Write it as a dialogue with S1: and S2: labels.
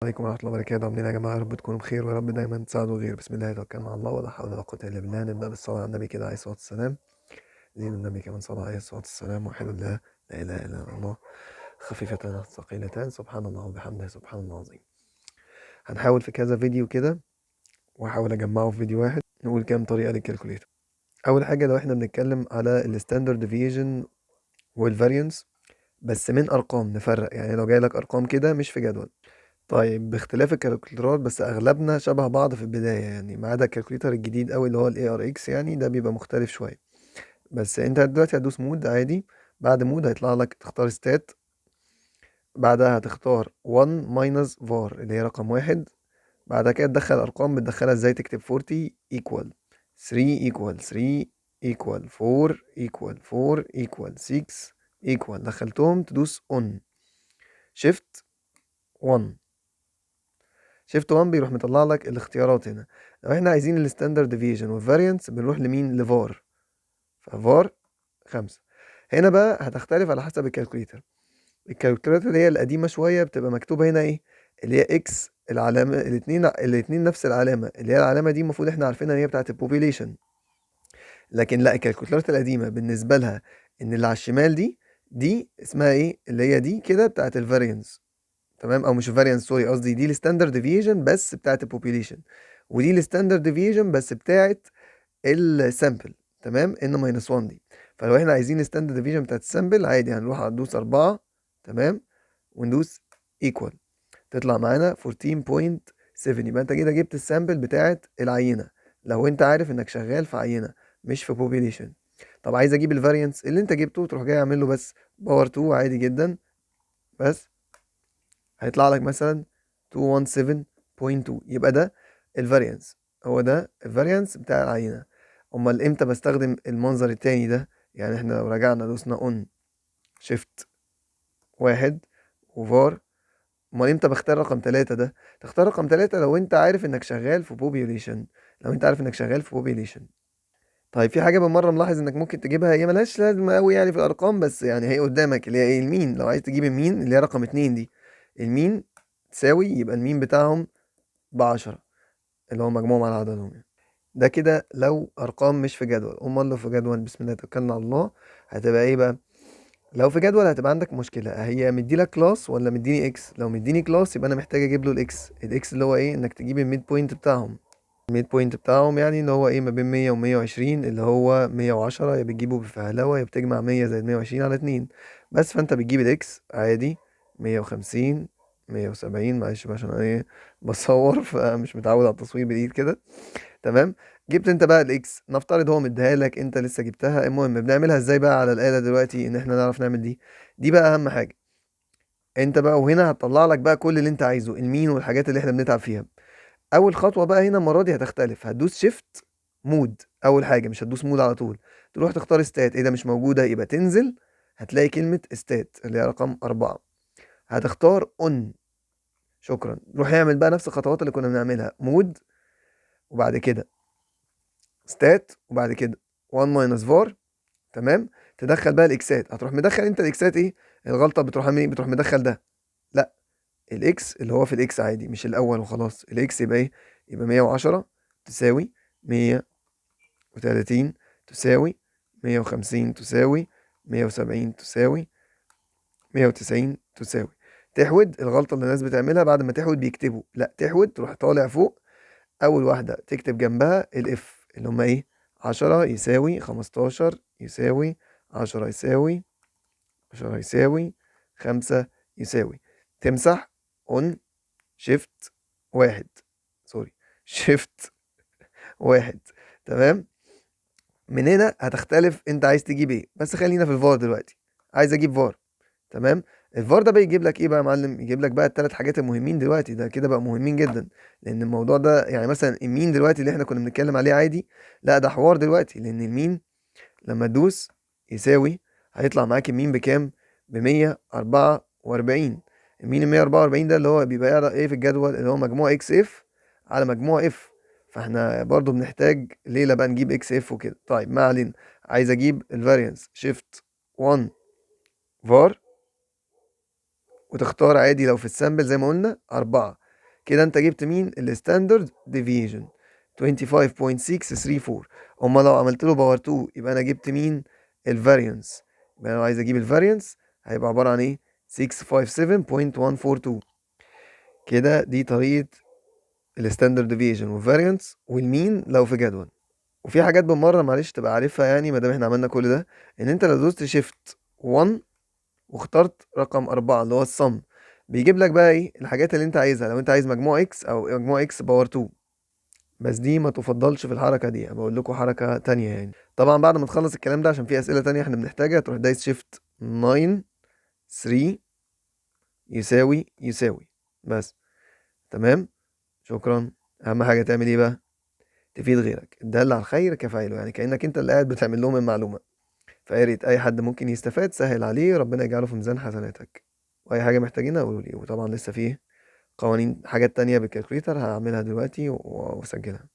S1: عليكم ورحمة الله وبركاته. عاملين إيه يا جماعة؟ يا رب تكونوا بخير ويا رب دايما تساعدوا غير. بسم الله توكلنا على الله ولا حول ولا قوة إلا بالله. نبدأ بالصلاة على النبي كده عليه الصلاة والسلام. دين النبي كمان صلى عليه الصلاة والسلام. وحد الله لا إله إلا الله خفيفتان ثقيلتان سبحان الله وبحمده سبحان الله العظيم. هنحاول في كذا فيديو كده وهحاول أجمعه في فيديو واحد نقول كام طريقة للكالكوليتر. أول حاجة لو إحنا بنتكلم على الستاندرد ديفيجن والفاريانس بس من أرقام نفرق، يعني لو جاي لك أرقام كده مش في جدول. طيب باختلاف الكالكوليترات بس اغلبنا شبه بعض في البداية، يعني ما عدا الكالكوليتر الجديد قوي اللي هو الاي ار اكس، يعني ده بيبقى مختلف شوية. بس انت دلوقتي هتدوس مود عادي. بعد مود هيطلع لك تختار ستات، بعدها هتختار 1 ماينس فار اللي هي رقم واحد. بعد كده تدخل ارقام، بتدخلها ازاي؟ تكتب 40 ايكوال 3 ايكوال 3 ايكوال 4 ايكوال 4 ايكوال 6 ايكوال. دخلتهم تدوس اون شيفت 1. شيفت 1 بيروح مطلع لك الاختيارات هنا. لو احنا عايزين الستاندرد ديفيجن والفاريانس بنروح لمين؟ لفار. ففار 5. هنا بقى هتختلف على حسب الكالكوليتر. الكالكوليتر اللي هي القديمة شوية بتبقى مكتوبة هنا ايه؟ اللي هي اكس العلامة، الاتنين نفس العلامة، اللي هي العلامة دي المفروض احنا عارفينها ان هي بتاعت البوبيليشن. لكن لا، الكالكوليترات القديمة بالنسبة لها ان اللي على الشمال دي اسمها ايه؟ اللي هي دي كده بتاعت الفاريانس. تمام، او مش فاريانس سوري، قصدي دي الستاندرد ديفيجن بس بتاعت البوبيليشن، ودي الستاندرد ديفيجن بس بتاعت السامبل. تمام، ان ماينس 1 دي. فلو احنا عايزين الستاندرد ديفيجن بتاعت السامبل عادي هنروح ندوس 4. تمام، وندوس ايكوال تطلع معانا 14.7. يبقى انت كده جبت السامبل بتاعت العينه، لو انت عارف انك شغال في عينه مش في بوبيليشن. طب عايز اجيب الفاريانس اللي انت جبته، تروح جاي اعمل له بس باور 2 عادي جدا. بس هيطلع لك مثلا 217.2. يبقى ده الفاريانس، هو ده الفاريانس بتاع العينة. امال امتى بستخدم المنظر التاني ده؟ يعني احنا لو رجعنا دوسنا اون شيفت 1 وفار، امال امتى بختار رقم 3 ده؟ تختار رقم 3 لو انت عارف انك شغال في بوبيوليشن. لو انت عارف انك شغال في بوبيوليشن. طيب في حاجة بالمرة ملاحظ انك ممكن تجيبها، هي ملهاش لازمة قوي يعني في الارقام، بس يعني هي قدامك اللي هي ايه؟ المين. لو عايز تجيب المين اللي هي رقم 2 دي، المين تساوي، يبقى المين بتاعهم ب10 اللي هو مجموعهم على عددهم يعني. ده كده لو ارقام مش في جدول. امال لو في جدول، بسم الله توكلنا على الله، هتبقى ايه بقى؟ لو في جدول هتبقى عندك مشكله، هي مديلك كلاس ولا مديني اكس؟ لو مديني كلاس يبقى انا محتاج اجيب له الاكس اللي هو ايه؟ انك تجيب الميد بوينت بتاعهم. الميد بوينت بتاعهم يعني اللي هو ايه؟ ما بين 100 و120، اللي هو 110. يا بتجيبه بفهلوه يا بتجمع 100 زائد 120 على 2. بس فانت بتجيب الاكس عادي 150 170. معلش بقى عشان انا ايه بصور فمش متعود على التصوير بالايد كده. تمام. جبت انت بقى الاكس، نفترض هو مديها لك انت لسه جبتها. المهم بنعملها ازاي بقى على الآلة دلوقتي ان احنا نعرف نعمل دي بقى اهم حاجة. انت بقى وهنا هتطلع لك بقى كل اللي انت عايزه، المين والحاجات اللي احنا بنتعب فيها. اول خطوة بقى هنا المرة دي هتختلف. هتدوس شيفت مود اول حاجة، مش هتدوس مود على طول. تروح تختار ستات، ايه ده مش موجودة، يبقى تنزل هتلاقي كلمة ستات اللي هي رقم 4. هتختار اون. شكرا. روح اعمل بقى نفس الخطوات اللي كنا بنعملها، مود وبعد كده ستات وبعد كده 1 ماينس فار. تمام. تدخل بقى الاكسات، هتروح مدخل انت الاكسات ايه؟ الغلطه بتروح عامل ايه؟ بتروح مدخل ده. لا، الاكس اللي هو في الاكس عادي مش الاول وخلاص. الاكس يبقى ايه؟ يبقى 110 تساوي 130 تساوي 150 تساوي 170 تساوي 190 تساوي. تحود الغلطه اللي الناس بتعملها بعد ما تحود بيكتبوا، لا تحود تروح طالع فوق اول واحده تكتب جنبها الاف اللي هم ايه؟ 10 يساوي 15 يساوي 10 يساوي 10 يساوي 5 يساوي. تمسح اون شيفت 1 سوري شيفت 1. تمام. من هنا هتختلف انت عايز تجيب ايه، بس خلينا في الفار دلوقتي. عايز اجيب فار. تمام. الفار ده بيجيب لك ايه بقى يا معلم؟ يجيب لك بقى الثلاث حاجات المهمين دلوقتي. ده كده بقى مهمين جدا، لان الموضوع ده يعني مثلا المين دلوقتي اللي احنا كنا بنتكلم عليه عادي، لا ده حوار دلوقتي. لان المين لما تدوس يساوي هيطلع معاك المين بكام؟ ب 144. المين ال 144 ده اللي هو بيبقى ايه في الجدول؟ اللي هو مجموع اكس اف على مجموع اف. فاحنا برضو بنحتاج ليلة بقى نجيب اكس اف وكده. طيب ما علينا. عايز اجيب الفاريانس شيفت 1 فار، وتختار عادي لو في السامبل زي ما قلنا 4. كده انت جبت مين؟ الستاندرد ديفيجن 25.634. اما لو عملت له باور 2 يبقى انا جبت مين؟ الفاريانس. يبقى انا لو عايز اجيب الفاريانس هيبقى عبارة عن ايه؟ 657.142. كده دي طريقة الستاندرد ديفيجن والفاريانس والمين لو في جدول. وفي حاجات بالمرة معلش تبقى عارفها، يعني ما دام احنا عملنا كل ده، ان انت لو دوست شيفت 1 واخترت رقم 4 اللي هو الصم، بيجيب لك بقى ايه الحاجات اللي انت عايزها. لو انت عايز مجموع اكس او مجموع اكس باور 2، بس دي ما تفضلش في الحركة دي، بقول لكم حركة تانية يعني. طبعا بعد ما تخلص الكلام ده عشان في اسئلة تانية احنا بنحتاجها، تروح دايس شيفت 9 3 يساوي بس. تمام، شكرا. اهم حاجة تعمل ايه بقى؟ تفيد غيرك، الدال على الخير كفاعله، يعني كأنك انت اللي قاعد بتعمل لهم المعلومة. فيا ريت اي حد ممكن يستفاد سهل عليه، ربنا يجعله في ميزان حسناتك. واي حاجة محتاجينها قولوا لي. وطبعا لسه فيه قوانين حاجات تانية بالكالكوليتر هعملها دلوقتي واسجلها.